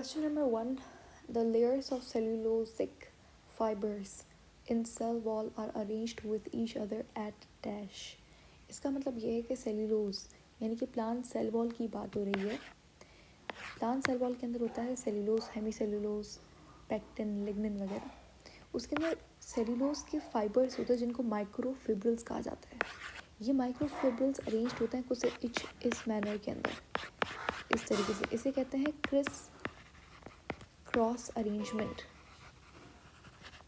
Question number 1. The layers of cellulosic fibers in cell wall are arranged with each other at dash. इसका मतलब ये है कि cellulose यानी कि प्लांट सेल वॉल की बात हो रही है. प्लांट सेल वॉल के अंदर होता है cellulose, hemi cellulose, pectin, lignin वगैरह. उसके अंदर सेल्यूलोज के फाइबर्स होते हैं जिनको माइक्रोफिब्रिल्स कहा जाता है. ये माइक्रोफिब्रिल्स अरेंज्ड होते हैं कुछ इस मैनर के अंदर, इस तरीके से. इसे कहते हैं क्रिस क्रॉस अरेंजमेंट.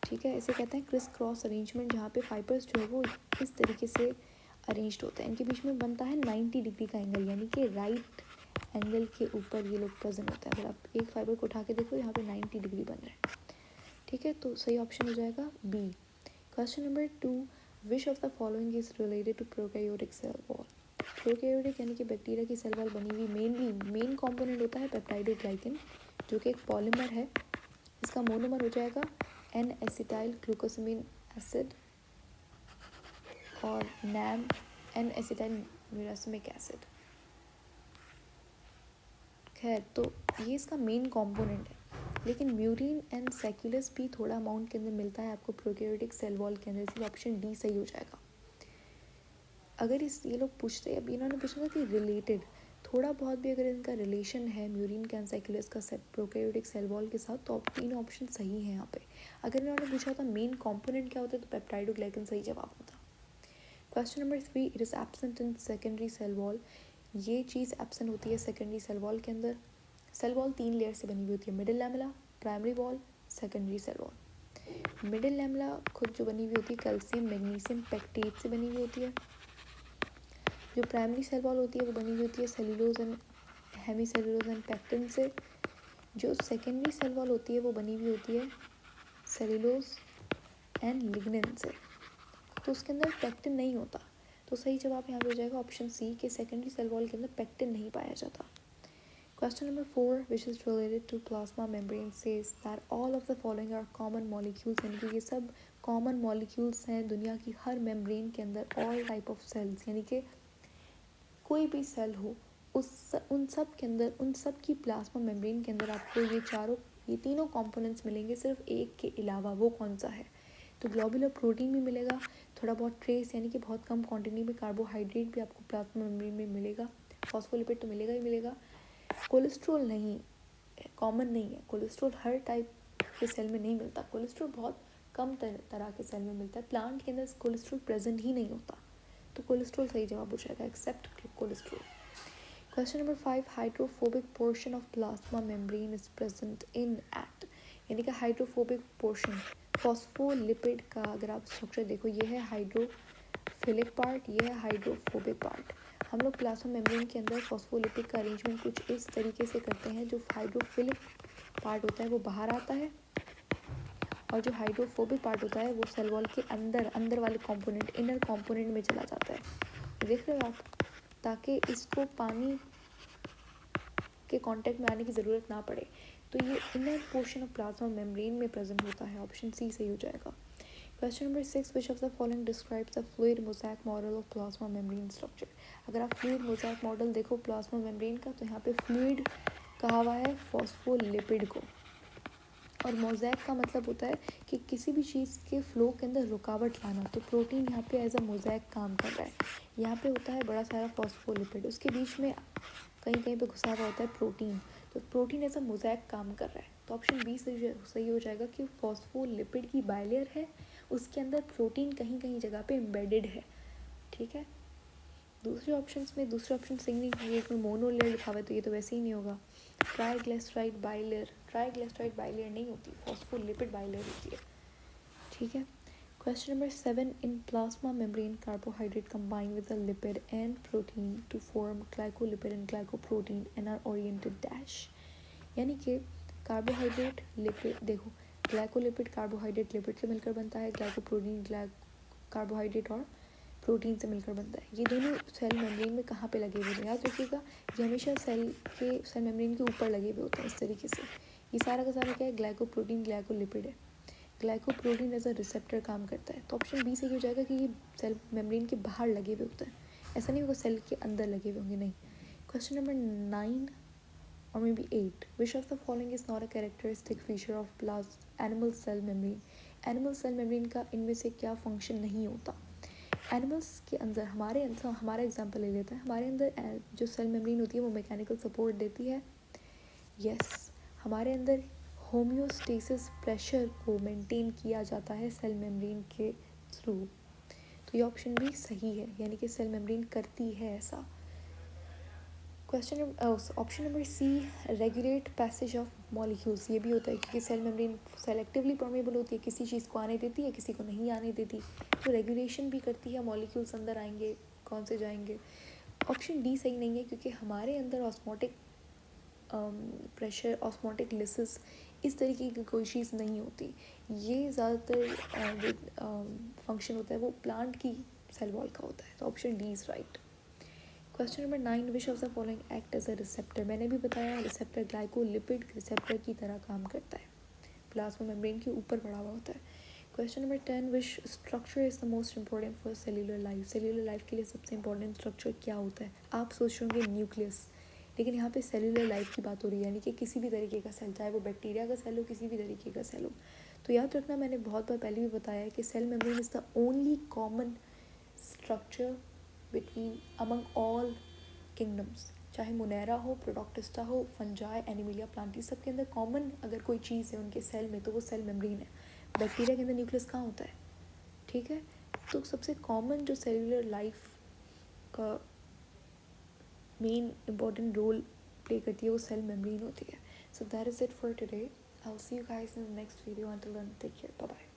ठीक है, इसे कहते हैं क्रिस क्रॉस अरेंजमेंट, जहाँ पे फाइबर्स जो है वो इस तरीके से अरेंज्ड होते हैं. इनके बीच में बनता है 90 डिग्री का एंगल, यानी कि राइट एंगल के ऊपर ये लोग प्रेजेंट होता है. अगर आप एक फाइबर को उठा के देखो, यहाँ पे 90 डिग्री बन रहा है. ठीक है, तो सही ऑप्शन हो जाएगा B. Question number 2. Which of the following is related to prokaryotic cell wall. Prokaryotic यानी कि बैक्टीरिया की सेल वॉल बनी हुई मेन कॉम्पोनेंट होता है पेप्टाइडोग्लाइकन, जो कि एक पॉलीमर है. इसका मोनोमर हो जाएगा एन एसिटाइल ग्लूकोसामिन एसिड और नैम एन एसिटाइल न्यूरासिमिक एसिड. खैर, तो ये इसका मेन कंपोनेंट है. लेकिन म्यूरिन एंड सेक्युलस भी थोड़ा अमाउंट के अंदर मिलता है आपको प्रोकैरियोटिक सेल वॉल के अंदर, इसलिए ऑप्शन डी सही हो जाएगा. अगर ये लोग पूछते, अब इन्होंने पूछा था कि रिलेटेड, थोड़ा बहुत भी अगर इनका रिलेशन है म्यूरिन के एंड सेक्युलस का प्रोकैरियोटिक सेल वॉल के साथ, तो तीन ऑप्शन सही हैं यहाँ पे. अगर इन्होंने पूछा था मेन कंपोनेंट क्या होता है, तो पेप्टाइडोग्लाइकन सही जवाब होता. Question number 3. It is absent in secondary cell wall. ये चीज़ एब्सेंट होती है सेकेंडरी सेल वॉल के अंदर. सेल वॉल 3 लेयर से बनी हुई होती है, middle lamella, primary wall, secondary cell wall. Middle lamella खुद जो बनी हुई होती है कैल्शियम मैग्नीशियम पेक्टेट से बनी हुई होती है. जो प्राइमरी सेल वॉल होती है वो बनी हुई होती है cellulose and hemi cellulose and pectin से. जो सेकेंडरी सेल वॉल होती है वो बनी हुई होती है सेल्यूलोज एंड लिग्निन से. तो उसके अंदर पेक्टिन नहीं होता, तो सही जवाब यहाँ पे हो जाएगा ऑप्शन सी के सेकेंडरी सेल वॉल के अंदर पेक्टिन नहीं पाया जाता. Question number 4. Which is related to plasma membrane says that all of the following are common molecules. यानी कि ये सब कॉमन मॉलिक्यूल्स हैं दुनिया की हर मेम्ब्रेन के अंदर. ऑल टाइप ऑफ सेल्स, यानी कि कोई भी सेल हो उन सब के अंदर, उन सब की प्लाज्मा मेम्ब्रेन के अंदर आपको ये तीनों कंपोनेंट्स मिलेंगे, सिर्फ एक के अलावा. वो कौन सा है? तो ग्लोबुलर प्रोटीन भी मिलेगा, थोड़ा बहुत ट्रेस यानी कि बहुत कम क्वांटिटी में कार्बोहाइड्रेट भी आपको प्लाज्मा मेम्ब्रेन में मिलेगा. फॉस्फोलिपिड तो मिलेगा ही मिलेगा. कोलेस्ट्रॉल नहीं, कॉमन नहीं है. कोलेस्ट्रॉल हर टाइप के सेल में नहीं मिलता. कोलेस्ट्रॉल बहुत कम तरह के सेल में मिलता है. प्लांट के अंदर कोलेस्ट्रॉल प्रेजेंट ही नहीं होता, तो कोलेस्ट्रॉल सही जवाब हो जाएगा except cholesterol. Question number 5. Hydrophobic portion of plasma membrane is present in at. यानी कि हाइड्रोफोबिक पोर्शन फॉस्फोलिपिड का अगर आप स्ट्रक्चर देखो, ये है हाइड्रोफिलिक पार्ट, ये है हाइड्रोफोबिक पार्ट. हम लोग प्लाज्मा मेम्ब्रेन के अंदर फॉस्फोलिपिड का अरेंजमेंट कुछ इस तरीके से करते हैं. जो हाइड्रोफिलिक पार्ट होता है वो बाहर आता है, और जो हाइड्रोफोबिक पार्ट होता है वो सेल वॉल के अंदर वाले कंपोनेंट, इनर कंपोनेंट में चला जाता है. देख रहे हो आप, ताकि इसको पानी के कांटेक्ट में आने की ज़रूरत ना पड़े. तो ये inner portion of plasma membrane में प्रेजेंट होता है. ऑप्शन सी सही हो जाएगा. Question number 6. Which of the following describes the fluid mosaic model of plasma membrane structure. अगर आप फ्लूइड मोज़ेक मॉडल देखो प्लाज्मा मेम्ब्रेन का, तो यहाँ पे फ्लूइड कहा हुआ है फॉस्फोलिपिड को. और मोज़ेक का मतलब होता है कि किसी भी चीज़ के फ्लो के अंदर रुकावट लाना. तो प्रोटीन यहाँ पे एज अ मोज़ेक काम कर रहा है. यहाँ पे होता है बड़ा सारा फॉस्फोलिपिड, उसके बीच में कहीं कहीं पे घुसा हुआ होता है प्रोटीन. तो प्रोटीन एज अ मोज़ेक काम कर रहा है. तो ऑप्शन बी सही हो जाएगा कि फॉस्फोलिपिड की बाइलेयर है, उसके अंदर प्रोटीन कहीं कहीं जगह पे एम्बेडेड है. ठीक है, दूसरे ऑप्शन सही नहीं है. इसमें मोनोलेयर लिखा हुआ है, तो ये तो वैसे ही नहीं होगा. ट्राइग्लिसराइड बाइलेयर नहीं होती, फॉस्फोलिपिड बाइलेयर होती है. ठीक है. Question number 7. In plasma membrane carbohydrate combine with a lipid and protein to form glycolipid and glycoprotein and are oriented dash. यानी कि कार्बोहाइड्रेट लिपिड, देखो ग्लाइकोलिपिड कार्बोहाइड्रेट लिपिड से मिलकर बनता है, ग्लाइकोप्रोटीन कार्बोहाइड्रेट और प्रोटीन से मिलकर बनता है. ये दोनों सेल मेम्ब्रेन में कहाँ पे लगे हुए हैं याद रखिएगा. ये हमेशा सेल मेम्ब्रेन के ऊपर लगे हुए होते हैं इस तरीके से. ये सारा का सारा क्या है, ग्लाइकोप्रोटीन ग्लाइकोलिपिड है. ग्लाइकोप्रोटीन एज अ रिसेप्टर काम करता है. तो ऑप्शन बी सही हो जाएगा कि ये सेल मेम्ब्रेन के बाहर लगे हुए होते हैं. ऐसा नहीं होगा सेल के अंदर लगे हुए होंगे, नहीं. Question number 9. or maybe 8. Which of the following is not a characteristic feature of animal cell membrane? Animal cell membrane का इनमें से क्या फंक्शन नहीं होता? एनिमल्स के अंदर हमारा एग्जांपल ले लेते हैं. हमारे अंदर जो सेल मेम्ब्रेन होती है वो मैकेनिकल सपोर्ट देती है. यस, हमारे अंदर होम्योस्टेसिस प्रेशर को मेंटेन किया जाता है सेल मेम्ब्रेन के थ्रू. तो ये ऑप्शन भी सही है, यानी कि सेल मेम्ब्रेन करती है ऐसा. Option number C, regulate passage of molecules. ये भी होता है क्योंकि सेल मेम्ब्रेन सेलेक्टिवली परमेबल होती है, किसी चीज़ को आने देती है, किसी को नहीं आने देती. तो रेगुलेशन भी करती है, मॉलिक्यूल्स अंदर आएंगे, कौन से जाएंगे. ऑप्शन डी सही नहीं है क्योंकि हमारे अंदर ऑस्मोटिक प्रेशर, ऑस्मोटिक लिसिस, इस तरीके की कोई चीज़ नहीं होती. ये ज़्यादातर फंक्शन होता है वो प्लांट की सेल वॉल का होता है. तो option D is right. Question number 9, which of the following act as a receptor. मैंने भी बताया रिसेप्टर ग्लाइकोलिपिड रिसेप्टर की तरह काम करता है, प्लाज्मा मेम्ब्रेन के ऊपर पड़ा हुआ होता है. Question number 10, which structure is the most important for cellular life. Cellular life के लिए सबसे इंपॉर्टेंट स्ट्रक्चर क्या होता है? आप सोच रहे होंगे न्यूक्लियस, लेकिन यहाँ पे सेल्यूलर लाइफ की बात हो रही है, यानी कि किसी भी तरीके का सेल, चाहे वो बैक्टीरिया का सेल हो, किसी भी तरीके का सेल हो. तो याद रखना, मैंने बहुत बार पहले भी बताया है कि cell membrane is the only common structure between among all kingdoms. चाहे मोनेरा हो, प्रोटोक्टिस्टा हो, फंजाई, एनिमिलिया, प्लांटी, सबके अंदर कॉमन अगर कोई चीज़ है उनके सेल में तो वो सेल मेम्ब्रेन है. बैक्टीरिया के अंदर न्यूक्लियस कहाँ होता है? ठीक है, तो सबसे कॉमन जो सेल्यूलर लाइफ का मेन इंपॉर्टेंट रोल प्ले करती है वो सेल मेम्ब्रेन होती है. So that is it for today. I will see you guys in the next video. Until then take care, bye bye.